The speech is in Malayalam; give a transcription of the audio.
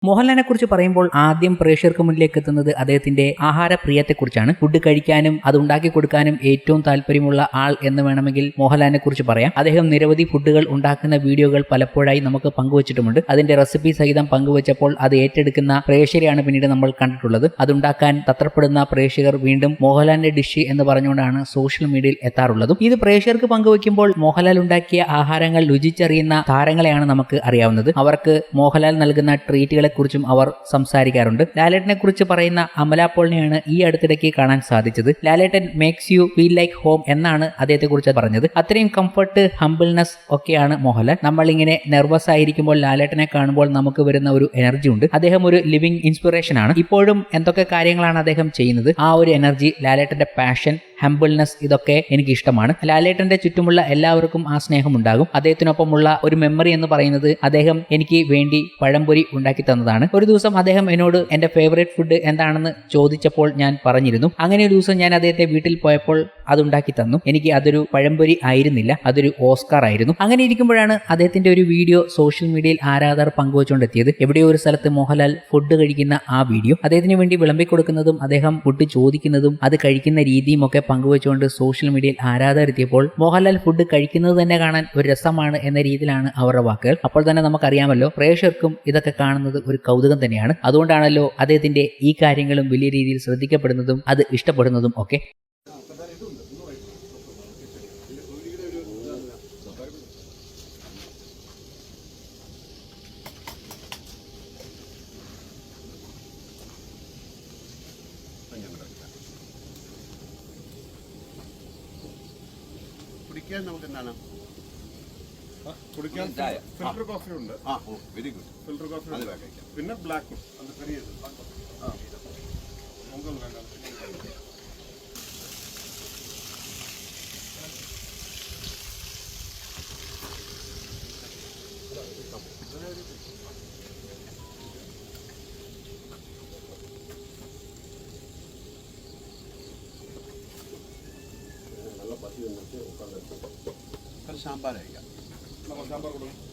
മോഹൻലാലിനെ കുറിച്ച് പറയുമ്പോൾ ആദ്യം പ്രേക്ഷകർക്ക് മുന്നിലേക്ക് എത്തുന്നത് അദ്ദേഹത്തിന്റെ ആഹാരപ്രിയത്തെക്കുറിച്ചാണ്. ഫുഡ് കഴിക്കാനും അത് ഉണ്ടാക്കി കൊടുക്കാനും ഏറ്റവും താല്പര്യമുള്ള ആൾ എന്ന് വേണമെങ്കിൽ മോഹൻലാലിനെ കുറിച്ച് പറയാം. അദ്ദേഹം നിരവധി ഫുഡുകൾ ഉണ്ടാക്കുന്ന വീഡിയോകൾ പലപ്പോഴായി നമുക്ക് പങ്കുവച്ചിട്ടുമുണ്ട്. അതിന്റെ റെസിപ്പി സഹിതം പങ്കുവച്ചപ്പോൾ അത് ഏറ്റെടുക്കുന്ന പ്രേക്ഷകരെയാണ് പിന്നീട് നമ്മൾ കണ്ടിട്ടുള്ളത്. അതുണ്ടാക്കാൻ തത്രപ്പെടുന്ന പ്രേക്ഷകർ വീണ്ടും മോഹൻലാലിന്റെ ഡിഷ് എന്ന് പറഞ്ഞുകൊണ്ടാണ് സോഷ്യൽ മീഡിയയിൽ എത്താറുള്ളതും. ഇത് പ്രേക്ഷകർക്ക് പങ്കുവയ്ക്കുമ്പോൾ മോഹൻലാൽ ഉണ്ടാക്കിയ ആഹാരങ്ങൾ രുചിച്ചറിയുന്ന താരങ്ങളെയാണ് നമുക്ക് അറിയാവുന്നത്. അവർക്ക് മോഹൻലാൽ നൽകുന്ന ട്രീറ്റുകളെ കുറിച്ചും അവർ സംസാരിക്കാറുണ്ട്. ലാലേട്ടനെ കുറിച്ച് പറയുന്ന അമല പോളിനെയാണ് ഈ അടുത്തിടയ്ക്ക് കാണാൻ സാധിച്ചത്. Lalettan makes you feel like home എന്നാണ് അദ്ദേഹത്തെ കുറിച്ച് പറഞ്ഞത്. അത്രയും കംഫർട്ട്, ഹംബിൾനെസ് ഒക്കെയാണ് മോഹൻലാൽ. നമ്മളിങ്ങനെ നെർവസ് ആയിരിക്കുമ്പോൾ ലാലേട്ടനെ കാണുമ്പോൾ നമുക്ക് വരുന്ന ഒരു എനർജി ഉണ്ട്. അദ്ദേഹം ഒരു ലിവിംഗ് ഇൻസ്പിറേഷൻ ആണ്. ഇപ്പോഴും എന്തൊക്കെ കാര്യങ്ങളാണ് അദ്ദേഹം ചെയ്യുന്നത്, ആ ഒരു എനർജി, ലാലേട്ടന്റെ പാഷൻ, ഹംബിൾനെസ്, ഇതൊക്കെ എനിക്ക് ഇഷ്ടമാണ്. ലാലേട്ടന്റെ ചുറ്റുമുള്ള എല്ലാവർക്കും ആ സ്നേഹം ഉണ്ടാകും. അദ്ദേഹത്തിനൊപ്പമുള്ള ഒരു മെമ്മറി എന്ന് പറയുന്നത് അദ്ദേഹം എനിക്ക് വേണ്ടി പഴംപൊരി ഉണ്ടാക്കി തന്നതാണ്. ഒരു ദിവസം അദ്ദേഹം എന്നോട് എന്റെ ഫേവറേറ്റ് ഫുഡ് എന്താണെന്ന് ചോദിച്ചപ്പോൾ ഞാൻ പറഞ്ഞിരുന്നു. അങ്ങനെ ഒരു ദിവസം ഞാൻ അദ്ദേഹത്തെ വീട്ടിൽ പോയപ്പോൾ അതുണ്ടാക്കി തന്നു. എനിക്ക് അതൊരു പഴംപൊരി ആയിരുന്നില്ല, അതൊരു ഓസ്കാർ ആയിരുന്നു. അങ്ങനെ ഇരിക്കുമ്പോഴാണ് അദ്ദേഹത്തിന്റെ ഒരു വീഡിയോ സോഷ്യൽ മീഡിയയിൽ ആരാധകർ പങ്കുവച്ചുകൊണ്ടെത്തിയത്. എവിടെയോ ഒരു സ്ഥലത്ത് മോഹൻലാൽ ഫുഡ് കഴിക്കുന്ന ആ വീഡിയോ, അദ്ദേഹത്തിന് വേണ്ടി വിളമ്പിക്കൊടുക്കുന്നതും അദ്ദേഹം ഫുഡ് ചോദിക്കുന്നതും അത് കഴിക്കുന്ന രീതിയും ഒക്കെ പങ്കുവച്ചുകൊണ്ട് സോഷ്യൽ മീഡിയയിൽ ആരാധകർ എത്തിയപ്പോൾ മോഹൻലാൽ ഫുഡ് കഴിക്കുന്നത് തന്നെ കാണാൻ ഒരു രസമാണ് എന്ന രീതിയിലാണ് അവരുടെ വാക്കുകൾ. അപ്പോൾ തന്നെ നമുക്കറിയാമല്ലോ, പ്രേക്ഷകർക്കും ഇതൊക്കെ കാണുന്നത് ഒരു കൗതുകം തന്നെയാണ്. അതുകൊണ്ടാണല്ലോ അദ്ദേഹത്തിന്റെ ഈ കാര്യങ്ങളും വലിയ രീതിയിൽ ശ്രദ്ധിക്കപ്പെടുന്നതും അത് ഇഷ്ടപ്പെടുന്നതും ഒക്കെ. കുടിക്കാൻ നമുക്ക് എന്താണ് കുടിക്കാൻ ഫിൽറ്റർ കോഫി ഉണ്ട്. Very good. ഫിൽറ്റർ കോഫി കഴിക്കാം. പിന്നെ ബ്ലാക്ക് സാമ്പാർ കഴിക്കാം. സാമ്പാർ കൊടുക്കും.